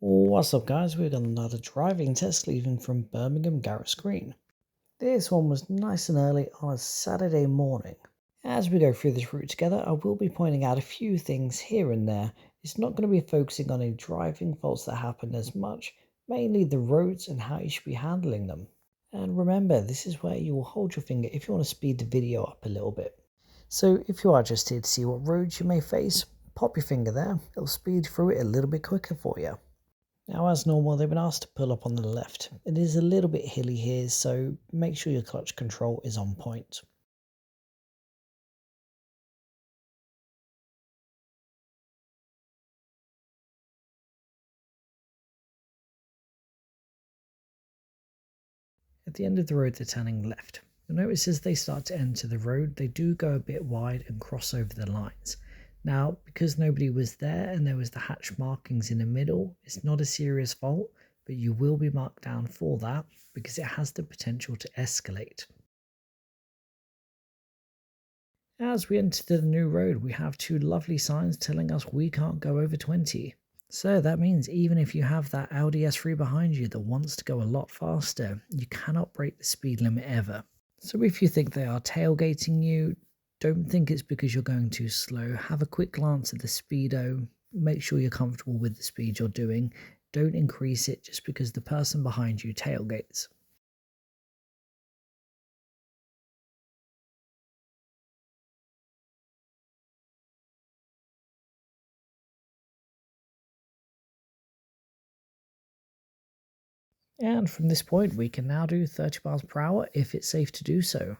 What's up guys, we've got another driving test leaving from Birmingham Garretts Green. This one was nice and early on a Saturday morning. As we go through this route together, I will be pointing out a few things here and there. It's not going to be focusing on any driving faults that happen as much, mainly the roads and how you should be handling them. And remember, this is where you will hold your finger if you want to speed the video up a little bit. So if you are just here to see what roads you may face, pop your finger there, it'll speed through it a little bit quicker for you. Now, as normal, they've been asked to pull up on the left. It is a little bit hilly here, so make sure your clutch control is on point. At the end of the road, they're turning left. You'll notice as they start to enter the road, they do go a bit wide and cross over the lines. Now, because nobody was there and there was the hatch markings in the middle, it's not a serious fault, but you will be marked down for that because it has the potential to escalate. As we enter the new road, we have two lovely signs telling us we can't go over 20. So that means even if you have that Audi S3 behind you that wants to go a lot faster, you cannot break the speed limit ever. So if you think they are tailgating you, don't think it's because you're going too slow. Have a quick glance at the speedo, make sure you're comfortable with the speed you're doing. Don't increase it just because the person behind you tailgates. And from this point we can now do 30 miles per hour if it's safe to do so.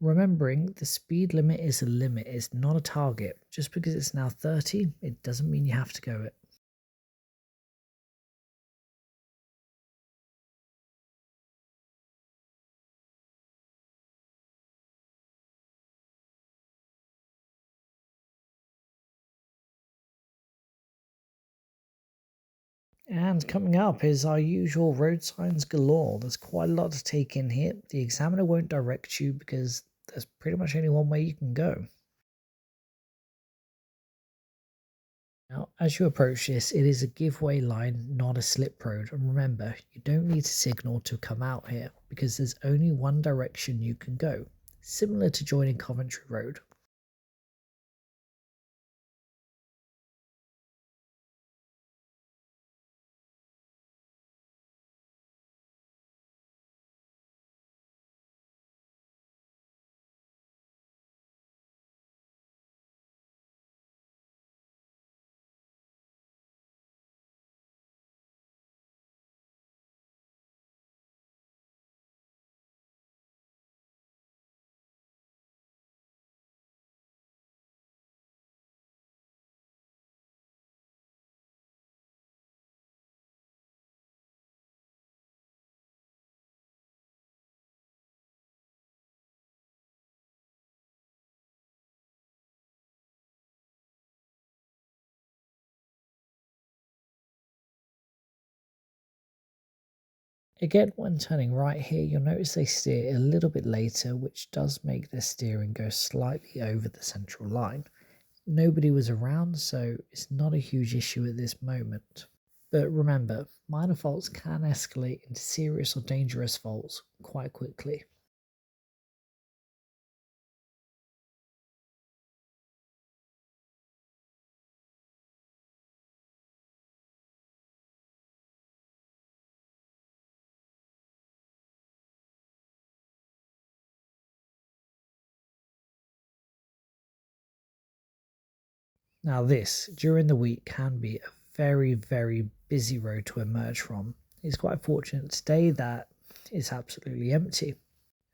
Remembering the speed limit is a limit, it's not a target. Just because it's now 30, it doesn't mean you have to go it. And coming up is our usual road signs galore. There's quite a lot to take in here. The examiner won't direct you because there's pretty much only one way you can go. Now, as you approach this, it is a giveaway line, not a slip road. And remember, you don't need to signal to come out here because there's only one direction you can go, similar to joining Coventry Road. Again, when turning right here, you'll notice they steer a little bit later, which does make their steering go slightly over the central line. Nobody was around, so it's not a huge issue at this moment. But remember, minor faults can escalate into serious or dangerous faults quite quickly. Now this, during the week, can be a very busy road to emerge from. It's quite fortunate today that it's absolutely empty.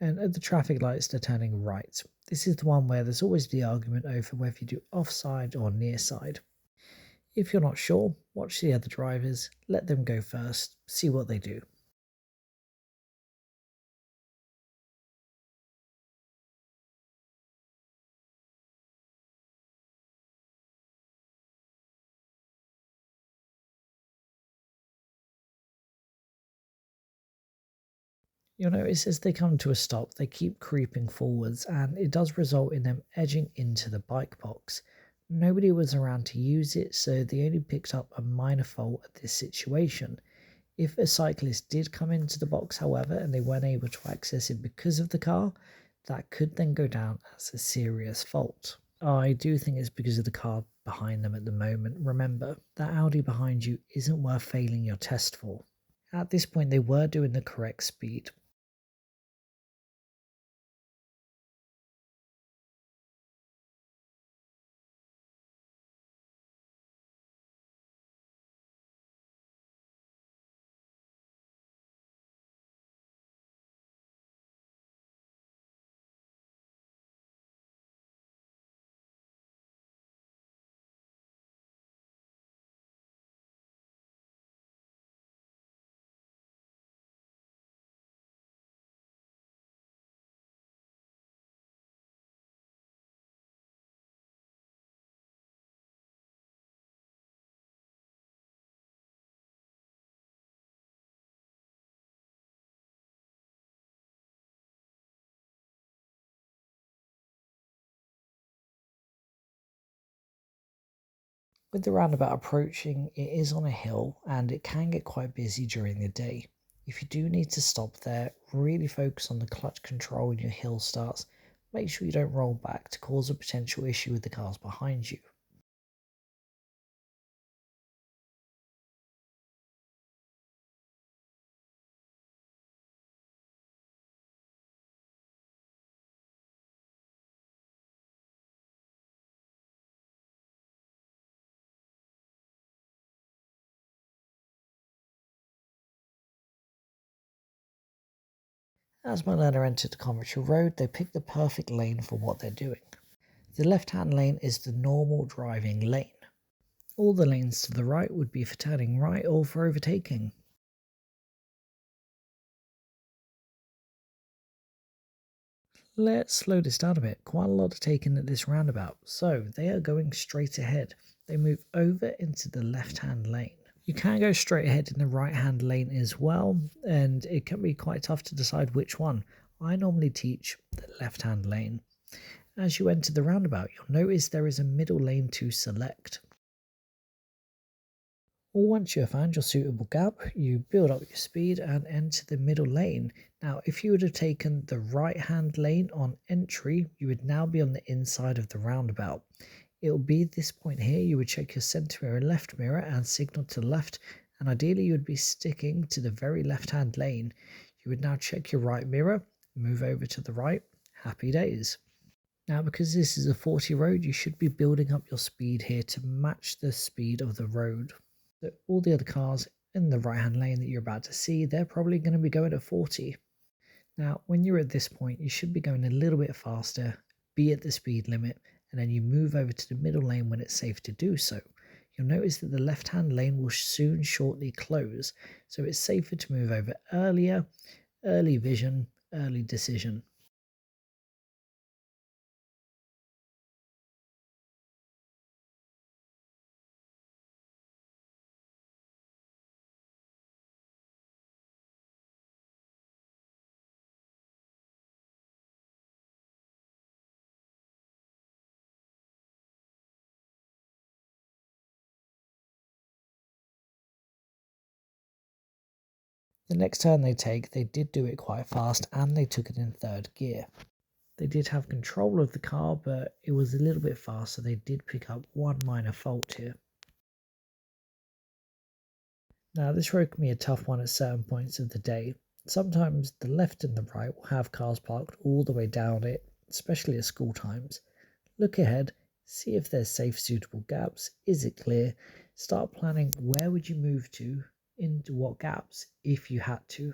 And at the traffic lights they're turning right. This is the one where there's always the argument over whether you do offside or near side. If you're not sure, watch the other drivers, let them go first, see what they do. You'll notice as they come to a stop, they keep creeping forwards, and it does result in them edging into the bike box. nobody was around to use it, so they only picked up a minor fault at this situation. If a cyclist did come into the box, however, and they weren't able to access it because of the car, that could then go down as a serious fault. I do think it's because of the car behind them at the moment. Remember, that Audi behind you isn't worth failing your test for. At this point, they were doing the correct speed. With the roundabout approaching, it is on a hill and it can get quite busy during the day. If you do need to stop there, really focus on the clutch control when your hill starts. Make sure you don't roll back to cause a potential issue with the cars behind you. As my learner entered the commercial road, they picked the perfect lane for what they're doing. The left-hand lane is the normal driving lane. All the lanes to the right would be for turning right or for overtaking. Let's slow this down a bit. Quite a lot to take in at this roundabout. So they are going straight ahead. They move over into the left-hand lane. You can go straight ahead in the right-hand lane as well, and it can be quite tough to decide which one. I normally teach the left-hand lane. As you enter the roundabout, you'll notice there is a middle lane to select. Once you have found your suitable gap, you build up your speed and enter the middle lane. Now, if you would have taken the right-hand lane on entry, you would now be on the inside of the roundabout. It will be this point here, you would check your centre mirror and left mirror and signal to the left, and ideally you would be sticking to the very left-hand lane. You would now check your right mirror, move over to the right, happy days. Now, because this is a 40 road, you should be building up your speed here to match the speed of the road. So all the other cars in the right hand lane that you're about to see, they're probably going to be going at 40. Now, when you're at this point, you should be going a little bit faster, be at the speed limit, and then you move over to the middle lane when it's safe to do so. You'll notice that the left hand lane will soon shortly close, so it's safer to move over earlier. Early vision, early decision. The next turn they take, they did do it quite fast and they took it in third gear. They did have control of the car, but it was a little bit fast, so they did pick up one minor fault here. Now, this road can be a tough one at certain points of the day. Sometimes the left and the right will have cars parked all the way down it, especially at school times. Look ahead, see if there's safe, suitable gaps. Is it clear? Start planning where would you move to, into what gaps, if you had to.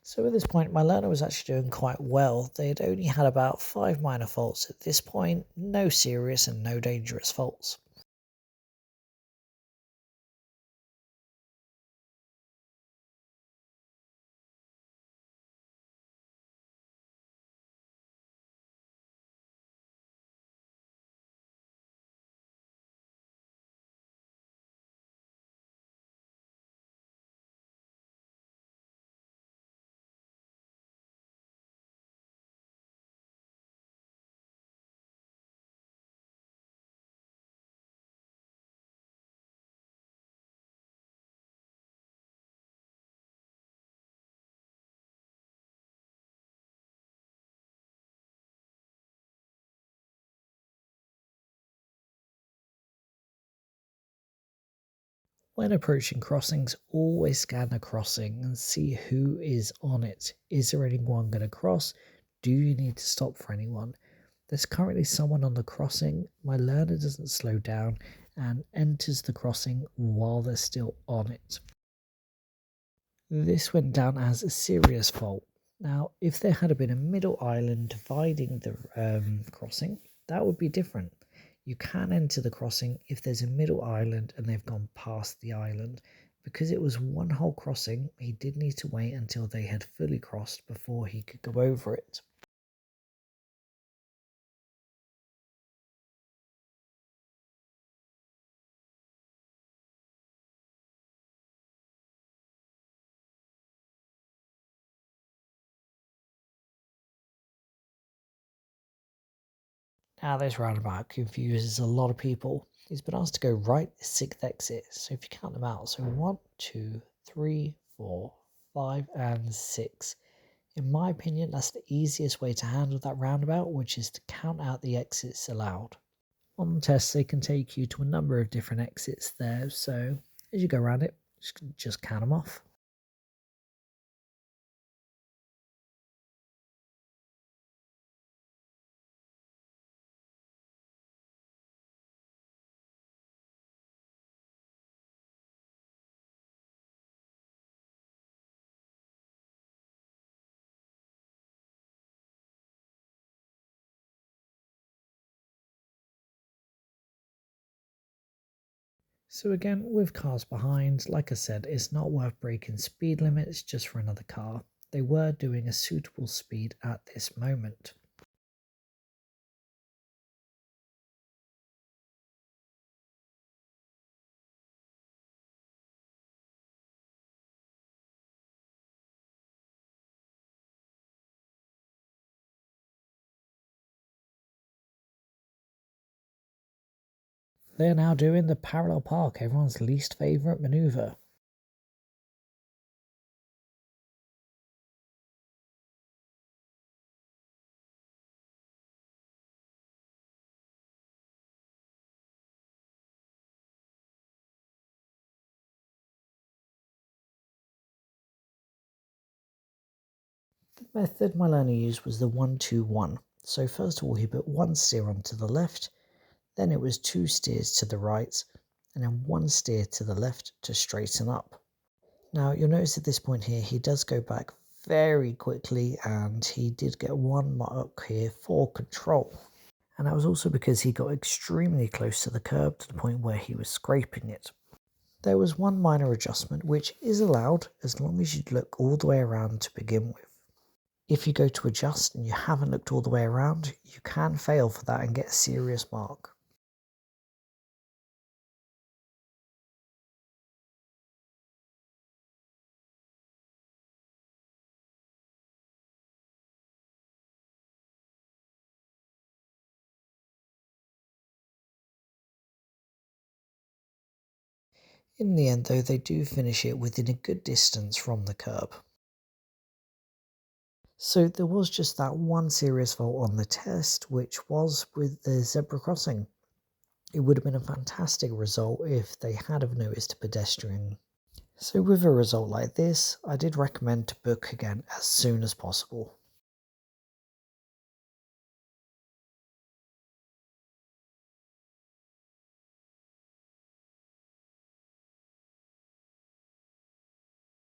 So at this point, my learner was actually doing quite well. They had only had about 5 minor faults at this point, no serious and no dangerous faults. When approaching crossings, always scan a crossing and see who is on it. Is there anyone going to cross? Do you need to stop for anyone? There's currently someone on the crossing. My learner doesn't slow down and enters the crossing while they're still on it. This went down as a serious fault. Now, if there had been a middle island dividing the crossing, that would be different. You can enter the crossing if there's a middle island and they've gone past the island. Because it was one whole crossing, he did need to wait until they had fully crossed before he could go over it. Now this roundabout confuses a lot of people. He's been asked to go right the 6th exit, so if you count them out, so 1, 2, 3, 4, 5 and 6. In my opinion, that's the easiest way to handle that roundabout, which is to count out the exits allowed. On tests, they can take you to a number of different exits there, so as you go around it, just count them off. So again, with cars behind, like I said, it's not worth breaking speed limits just for another car. They were doing a suitable speed at this moment. They're now doing the parallel park, everyone's least favourite manoeuvre. The method my learner used was the 1-2-1. So first of all he put one steer onto the left, then it was 2 steers to the right, and then 1 steer to the left to straighten up. Now you'll notice at this point here he does go back very quickly and he did get 1 mark here for control. And that was also because he got extremely close to the curb to the point where he was scraping it. There was one minor adjustment which is allowed as long as you look all the way around to begin with. If you go to adjust and you haven't looked all the way around, you can fail for that and get a serious mark. In the end though, they do finish it within a good distance from the curb. So there was just that one serious fault on the test, which was with the zebra crossing. It would have been a fantastic result if they had have noticed a pedestrian. So with a result like this, I did recommend to book again as soon as possible.